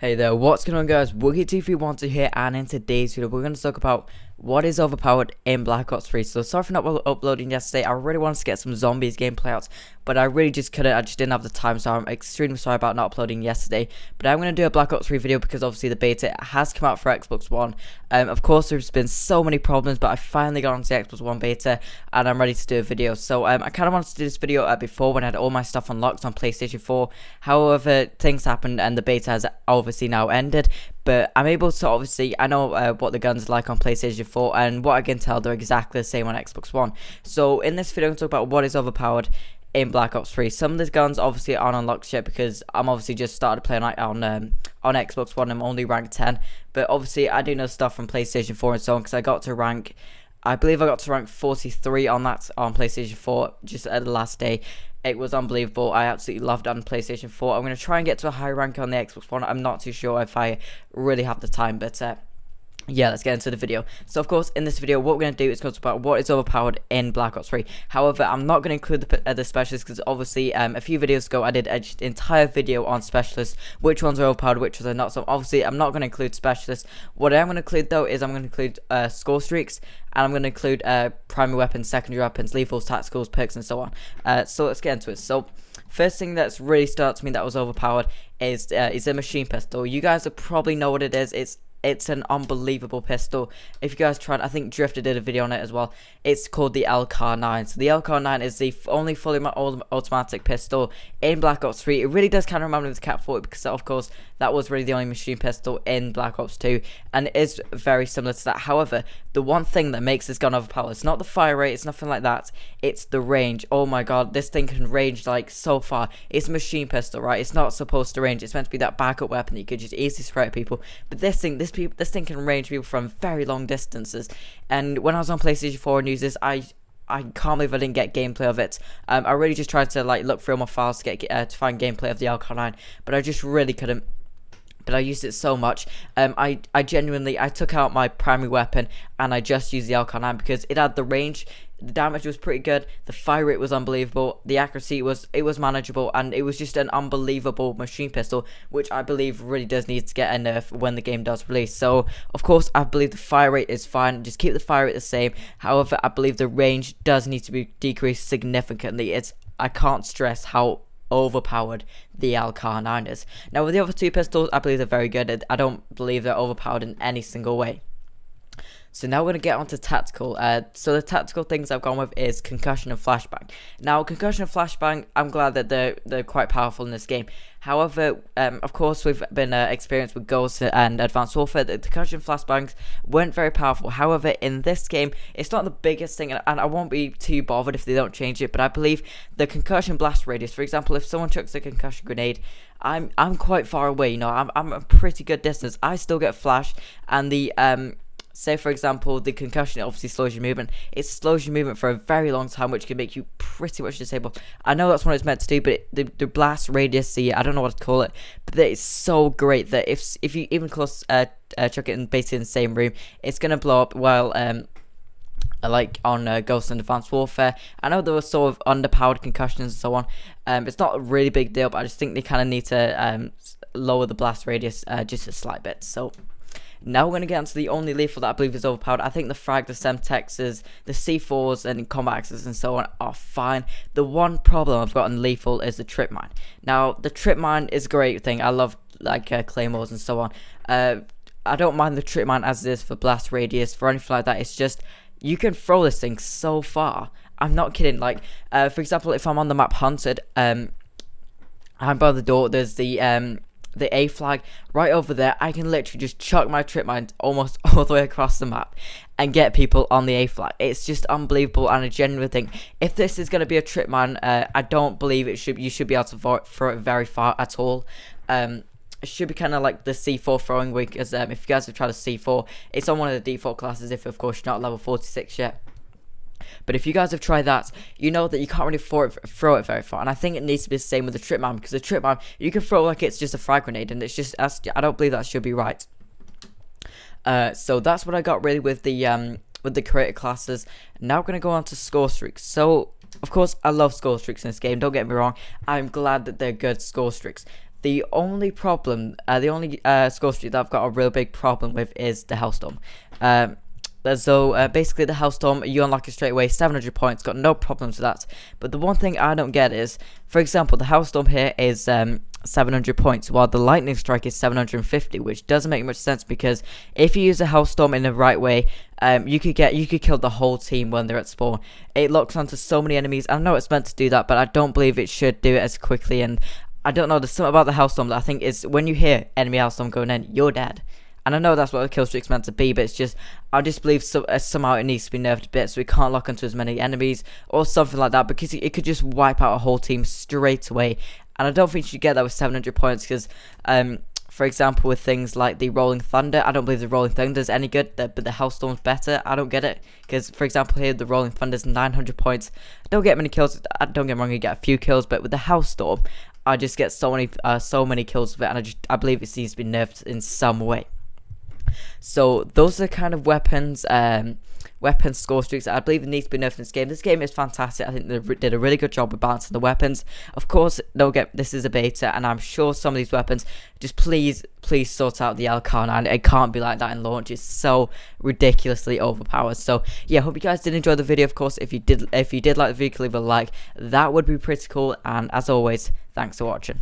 Hey there, what's going on guys, Wookie2312 here, and in today's video we're going to talk about what is overpowered in Black Ops 3. So sorry for not uploading yesterday. I really wanted to get some zombies gameplay out, but I really just couldn't. I just didn't have the time, so I'm extremely sorry about not uploading yesterday. But I'm going to do a Black Ops 3 video because obviously the beta has come out for Xbox One. Of course there's been so many problems, but I finally got onto the Xbox One beta and I'm ready to do a video. So I kind of wanted to do this video before when I had all my stuff unlocked on PlayStation 4. However, things happened and the beta has obviously now ended. But I'm able to obviously, I know what the guns are like on PlayStation 4, and what I can tell, they're exactly the same on Xbox One. So in this video I'm going to talk about what is overpowered in Black Ops 3. Some of the guns obviously aren't unlocked yet because I'm obviously just started playing on Xbox One. I'm only rank 10, but obviously I do know stuff from PlayStation 4 and so on, because I got to rank, I believe I got to rank 43 on that on PlayStation 4 just at the last day. It was unbelievable. I absolutely loved it on PlayStation 4. I'm going to try and get to a high rank on the Xbox One. I'm not too sure if I really have the time, but yeah, let's get into the video. So of course in this video what we're going to do is talk about what is overpowered in Black Ops 3. However, I'm not going to include the specialists because obviously a few videos ago I did an entire video on specialists, which ones are overpowered, which ones are not. So obviously I'm not going to include specialists. What I'm going to include though is I'm going to include score streaks, and I'm going to include primary weapons, secondary weapons, lethals, tacticals, perks, and so on. So let's get into it. So first thing that's really stood out to me that was overpowered is a machine pistol. You guys will probably know what it is. It's an unbelievable pistol. If you guys tried, I think Drifter did a video on it as well. It's called the Alkaline. So the Alkaline is the only fully automatic pistol in Black Ops 3. It really does kind of remind me of the Cat 40 because of course that was really the only machine pistol in Black Ops 2, and it is very similar to that. However, the one thing that makes this gun overpowered, it's not the fire rate, it's nothing like that, it's the range. Oh my god, this thing can range like so far. It's a machine pistol, right? It's not supposed to range. It's meant to be that backup weapon that you could just easily spray at people, but this thing can range people from very long distances. And when I was on PlayStation 4 and used this, I can't believe I didn't get gameplay of it. I really just tried to like look through all my files to get to find gameplay of the Alkaline, but I just really couldn't. But I used it so much. I genuinely, I took out my primary weapon and I just used the Alkaline because it had the range. The damage was pretty good, the fire rate was unbelievable, the accuracy was manageable, and it was just an unbelievable machine pistol, which I believe really does need to get a nerf when the game does release. So of course I believe the fire rate is fine, just keep the fire rate the same. However, I believe the range does need to be decreased significantly. I can't stress how overpowered the Alkaline is. Now with the other two pistols, I believe they're very good. I don't believe they're overpowered in any single way. So now we're going to get on to tactical. So the tactical things I've gone with is concussion and flashbang. Now concussion and flashbang, I'm glad that they're quite powerful in this game. However, of course we've been experienced with Ghost and Advanced Warfare. The concussion flashbangs weren't very powerful. However, in this game, it's not the biggest thing, and I won't be too bothered if they don't change it. But I believe the concussion blast radius, for example, if someone chucks a concussion grenade, I'm quite far away. You know, I'm a pretty good distance. I still get flash, and the say for example the concussion obviously slows your movement. It slows your movement for a very long time, which can make you pretty much disabled. I know that's what it's meant to do, but the blast radius, I don't know what to call it, but it's so great that if you even chuck it in basically in the same room, it's gonna blow up. While like on Ghost and Advanced Warfare, I know there were sort of underpowered concussions and so on. It's not a really big deal, but I just think they kind of need to lower the blast radius just a slight bit. So now we're going to get onto the only lethal that I believe is overpowered. I think the frag, the Semtexes, the C4s, and combat axes and so on are fine. The one problem I've got in lethal is the trip mine. Now, the trip mine is a great thing. I love like claymores and so on. I don't mind the trip mine as it is for blast radius, for anything like that. It's just, you can throw this thing so far. I'm not kidding. Like, for example, if I'm on the map Hunted, I'm by the door, there's the A flag right over there. I can literally just chuck my trip mine almost all the way across the map and get people on the A flag. It's just unbelievable, and I genuinely think if this is going to be a trip mine, I don't believe you should be able to throw it very far at all. It should be kind of like the C4 throwing wing, because if you guys have tried a C4, it's on one of the default classes if of course you're not level 46 yet. But if you guys have tried that, you know that you can't really throw it very far. And I think it needs to be the same with the trip mine, because the trip mine, you can throw like it's just a frag grenade, and it's just, I don't believe that should be right. So that's what I got really with the creator classes. Now we're going to go on to score streaks. So of course I love score streaks in this game, don't get me wrong. I'm glad that they're good score streaks. The only problem, the only Scorestreak that I've got a real big problem with is the Hellstorm. So basically the Hellstorm, you unlock it straight away, 700 points, got no problems with that. But the one thing I don't get is, for example, the Hellstorm here is 700 points, while the Lightning Strike is 750, which doesn't make much sense, because if you use a Hellstorm in the right way, you could kill the whole team when they're at spawn. It locks onto so many enemies. I know it's meant to do that, but I don't believe it should do it as quickly. And I don't know, there's something about the Hellstorm that I think is, when you hear enemy Hellstorm going in, you're dead. And I know that's what the kill streak's meant to be, but it's just, I just believe somehow it needs to be nerfed a bit, so we can't lock onto as many enemies or something like that, because it could just wipe out a whole team straight away. And I don't think you should get that with 700 points, because for example, with things like the Rolling Thunder, I don't believe the Rolling Thunder is any good, but the Hellstorm's better. I don't get it, because for example here, the Rolling Thunder's 900 points. I don't get many kills, don't get me wrong, you get a few kills, but with the Hellstorm, I just get so many kills with it, and I believe it needs to be nerfed in some way. So those are the kind of weapons score streaks that I believe needs to be nerfed in this game. This game is fantastic. I think they did a really good job with balancing the weapons. Of course, don't get, this is a beta, and I'm sure some of these weapons, just please sort out the Alkaline. It can't be like that in launch. It's so ridiculously overpowered. So yeah, hope you guys did enjoy the video. Of course, if you did like the video, leave a like. That would be pretty cool. And as always, thanks for watching.